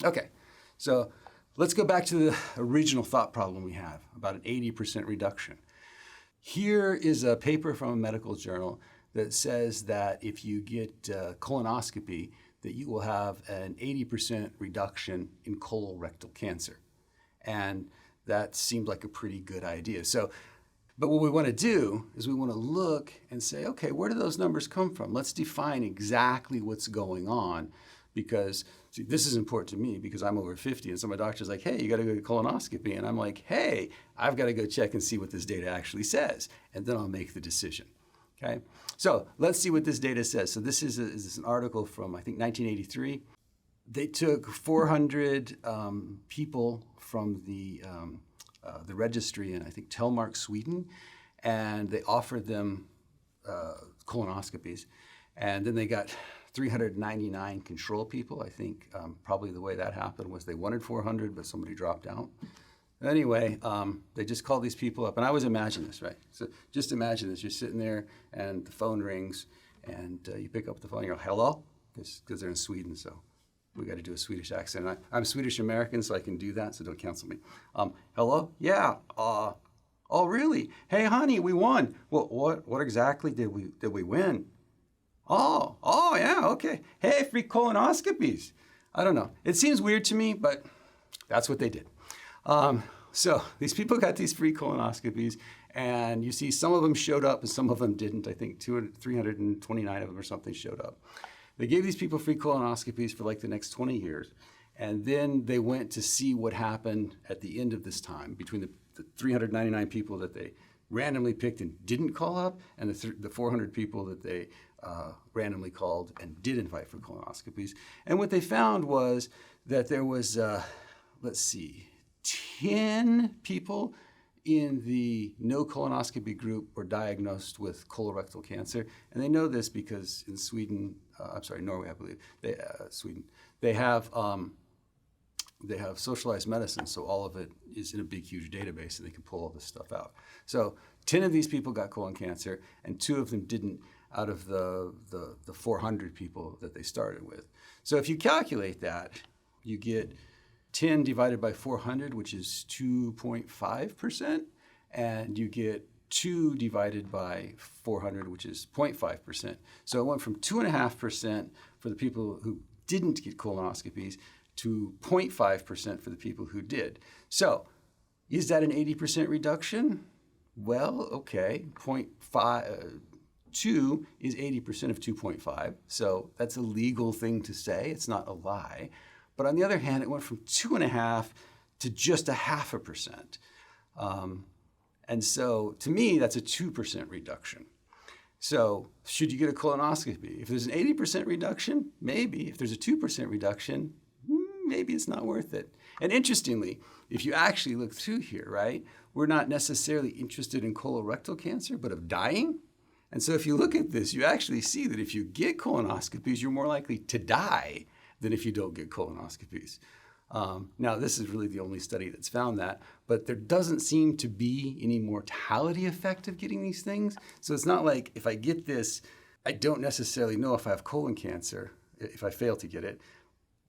Okay, so let's go back to the original thought problem we have about an 80% reduction. Here is a paper from a medical journal that says that if you get colonoscopy, that you will have an 80% reduction in colorectal cancer. And that seemed like a pretty good idea. But what we want to do is we want to look and say, okay, where do those numbers come from? Let's define exactly what's going on, because see, this is important to me because I'm over 50 and so my doctor's like, hey, you got to go get colonoscopy. And I'm like, hey, I've got to go check and see what this data actually says. And then I'll make the decision. Okay, so let's see what this data says. So this is an article from, I think, 1983. They took 400 people from the registry in, I think, Telemark, Sweden, and they offered them colonoscopies. And then they got 399 control people. I think probably the way that happened was they wanted 400, but somebody dropped out. Anyway, they just called these people up, and I always imagine this, right? So just imagine this: you're sitting there, and the phone rings, and you pick up the phone. You go, "Hello," because they're in Sweden, so we got to do a Swedish accent. I'm Swedish American, so I can do that. So don't cancel me. Hello? Yeah. Oh, really? Hey, honey, we won. Well, what exactly did we win? Oh, yeah. Okay. Hey, free colonoscopies. I don't know. It seems weird to me, but that's what they did. So these people got these free colonoscopies, and you see some of them showed up and some of them didn't. I think 329 of them or something showed up. They gave these people free colonoscopies for like the next 20 years, and then they went to see what happened at the end of this time between the 399 people that they randomly picked and didn't call up, and the 400 people that they randomly called and did invite for colonoscopies. And what they found was that there was, 10 people in the no colonoscopy group were diagnosed with colorectal cancer. And they know this because in Sweden, Norway, I believe, Sweden, they have socialized medicine, so all of it is in a big, huge database, and they can pull all this stuff out. So 10 of these people got colon cancer, and 2 of them didn't out of the 400 people that they started with. So if you calculate that, you get 10 divided by 400, which is 2.5%, and you get 2 divided by 400, which is 0.5%. So it went from 2.5% for the people who didn't get colonoscopies to 0.5% for the people who did. So is that an 80% reduction? Well, okay, 2 is 80% of 2.5, so that's a legal thing to say. It's not a lie. But on the other hand, it went from 2.5 to just 0.5%. And so to me, that's a 2% reduction. So should you get a colonoscopy? If there's an 80% reduction, maybe. If there's a 2% reduction, maybe it's not worth it. And interestingly, if you actually look through here, right, we're not necessarily interested in colorectal cancer, but of dying. And so if you look at this, you actually see that if you get colonoscopies, you're more likely to die than if you don't get colonoscopies. Now, this is really the only study that's found that, but there doesn't seem to be any mortality effect of getting these things. So it's not like if I get this, I don't necessarily know if I have colon cancer if I fail to get it.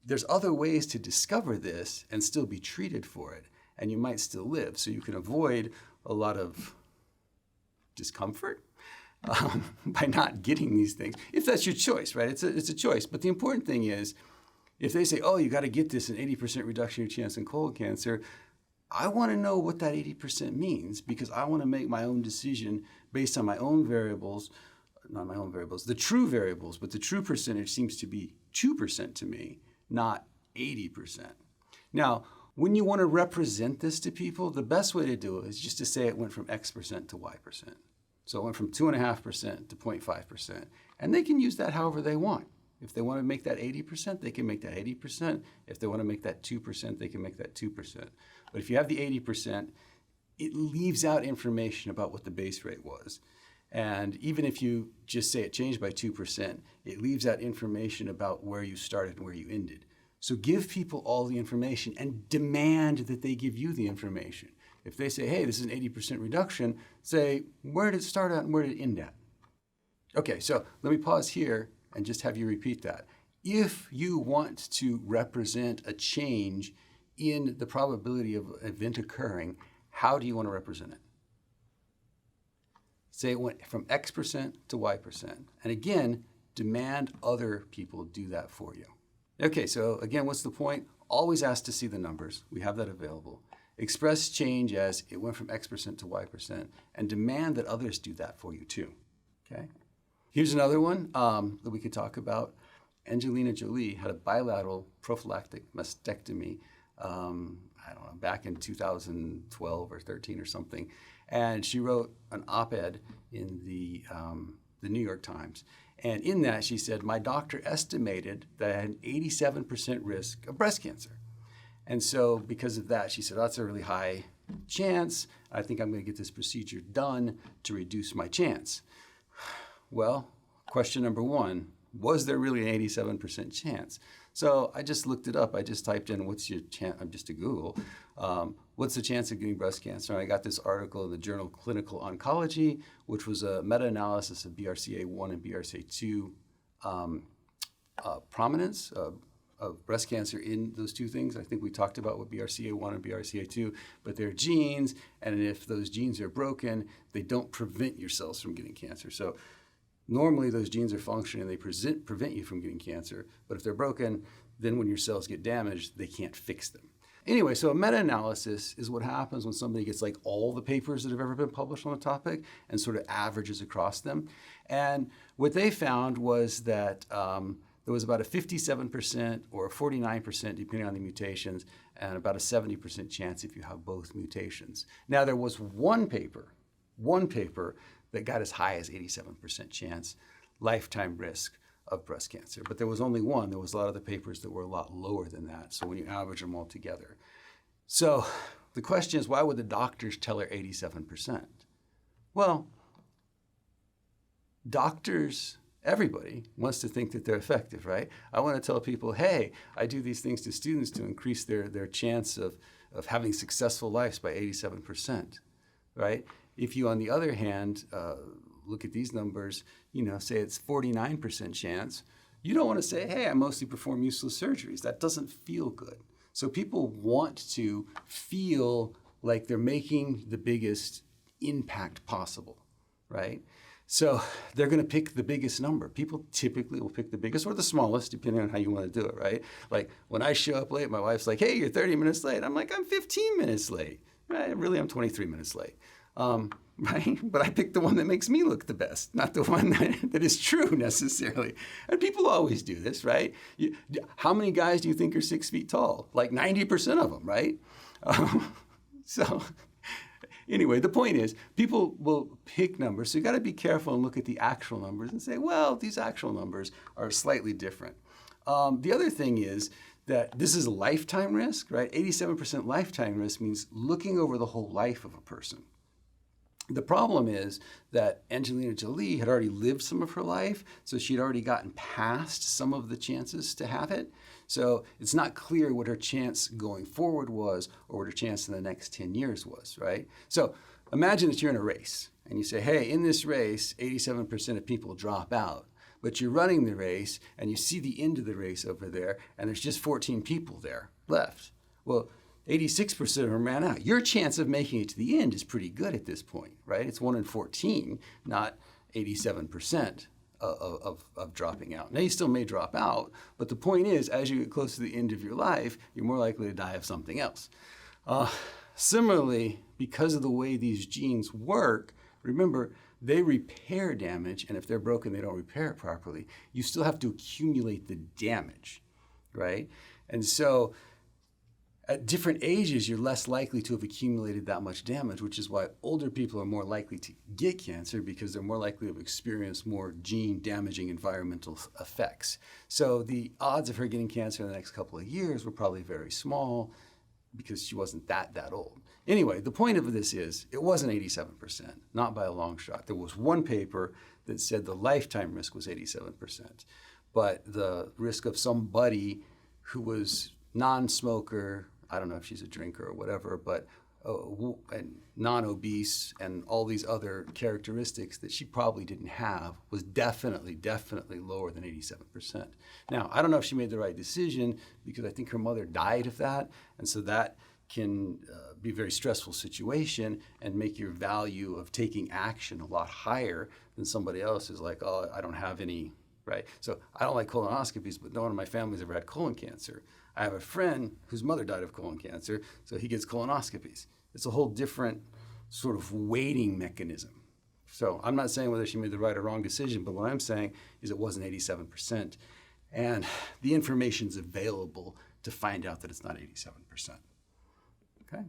There's other ways to discover this and still be treated for it, and you might still live. So you can avoid a lot of discomfort by not getting these things, if that's your choice, right? It's a choice. But the important thing is, if they say, oh, you got to get this, an 80% reduction in your chance in colon cancer, I want to know what that 80% means, because I want to make my own decision based on my own variables, not my own variables, the true variables, but the true percentage seems to be 2% to me, not 80%. Now, when you want to represent this to people, the best way to do it is just to say it went from X% to Y%. So it went from 2.5% to 0.5%. And they can use that however they want. If they want to make that 80%, they can make that 80%. If they want to make that 2%, they can make that 2%. But if you have the 80%, it leaves out information about what the base rate was. And even if you just say it changed by 2%, it leaves out information about where you started and where you ended. So give people all the information and demand that they give you the information. If they say, hey, this is an 80% reduction, say, where did it start at and where did it end at? Okay, so let me pause here and just have you repeat that. If you want to represent a change in the probability of an event occurring, how do you want to represent it? Say it went from X% to Y%. And again, demand other people do that for you. Okay, so again, what's the point? Always ask to see the numbers. We have that available. Express change as it went from X% to Y%, and demand that others do that for you too. Okay? Here's another one that we could talk about. Angelina Jolie had a bilateral prophylactic mastectomy, I don't know, back in 2012 or 13 or something. And she wrote an op-ed in the New York Times. And in that, she said, my doctor estimated that I had an 87% risk of breast cancer. And so because of that, she said, oh, that's a really high chance. I think I'm going to get this procedure done to reduce my chance. Well, question number one, was there really an 87% chance? So I just looked it up. I just typed in, what's your chance? I'm just a Google. What's the chance of getting breast cancer? And I got this article in the journal Clinical Oncology, which was a meta-analysis of BRCA1 and BRCA2 prominence of breast cancer in those two things. I think we talked about what BRCA1 and BRCA2, but they're genes, and if those genes are broken, they don't prevent your cells from getting cancer. So normally those genes are functioning and they prevent you from getting cancer, but if they're broken, then when your cells get damaged, they can't fix them. Anyway, so a meta-analysis is what happens when somebody gets like all the papers that have ever been published on a topic and sort of averages across them. And what they found was that there was about a 57% or a 49%, depending on the mutations, and about a 70% chance if you have both mutations. Now, there was one paper that got as high as 87% chance, lifetime risk of breast cancer. But there was only one. There was a lot of the papers that were a lot lower than that, so when you average them all together. So the question is, why would the doctors tell her 87%? Well, doctors, everybody wants to think that they're effective, right? I want to tell people, hey, I do these things to students to increase their chance of having successful lives by 87%, right? If you, on the other hand, look at these numbers, say it's 49% chance, you don't want to say, hey, I mostly perform useless surgeries. That doesn't feel good. So people want to feel like they're making the biggest impact possible, right? So they're going to pick the biggest number. People typically will pick the biggest or the smallest, depending on how you want to do it, right? Like when I show up late, my wife's like, hey, you're 30 minutes late. I'm like, I'm 15 minutes late. Right? Really, I'm 23 minutes late. Right? But I picked the one that makes me look the best, not the one that is true necessarily. And people always do this, right? How many guys do you think are 6 feet tall? Like 90% of them, right? So anyway, the point is, people will pick numbers. So you got to be careful and look at the actual numbers and say, well, these actual numbers are slightly different. The other thing is that this is a lifetime risk, right? 87% lifetime risk means looking over the whole life of a person. The problem is that Angelina Jolie had already lived some of her life, so she'd already gotten past some of the chances to have it. So it's not clear what her chance going forward was or what her chance in the next 10 years was, right? So imagine that you're in a race and you say, hey, in this race, 87% of people drop out. But you're running the race and you see the end of the race over there and there's just 14 people there left. Well, 86% of them ran out. Your chance of making it to the end is pretty good at this point, right? It's 1 in 14, not 87% of dropping out. Now, you still may drop out, but the point is, as you get close to the end of your life, you're more likely to die of something else. Similarly, because of the way these genes work, remember, they repair damage, and if they're broken, they don't repair it properly. You still have to accumulate the damage, right? And so at different ages, you're less likely to have accumulated that much damage, which is why older people are more likely to get cancer because they're more likely to have experienced more gene-damaging environmental effects. So the odds of her getting cancer in the next couple of years were probably very small because she wasn't that old. Anyway, the point of this is it wasn't 87%, not by a long shot. There was one paper that said the lifetime risk was 87%, but the risk of somebody who was non-smoker, I don't know if she's a drinker or whatever, but and non-obese and all these other characteristics that she probably didn't have was definitely lower than 87%. Now, I don't know if she made the right decision because I think her mother died of that, and so that can be a very stressful situation and make your value of taking action a lot higher than somebody else who's like, oh, I don't have any, right? So I don't like colonoscopies, but no one in my family's ever had colon cancer. I have a friend whose mother died of colon cancer, so he gets colonoscopies. It's a whole different sort of weighting mechanism. So I'm not saying whether she made the right or wrong decision, but what I'm saying is it wasn't 87%. And the information's available to find out that it's not 87%. Okay?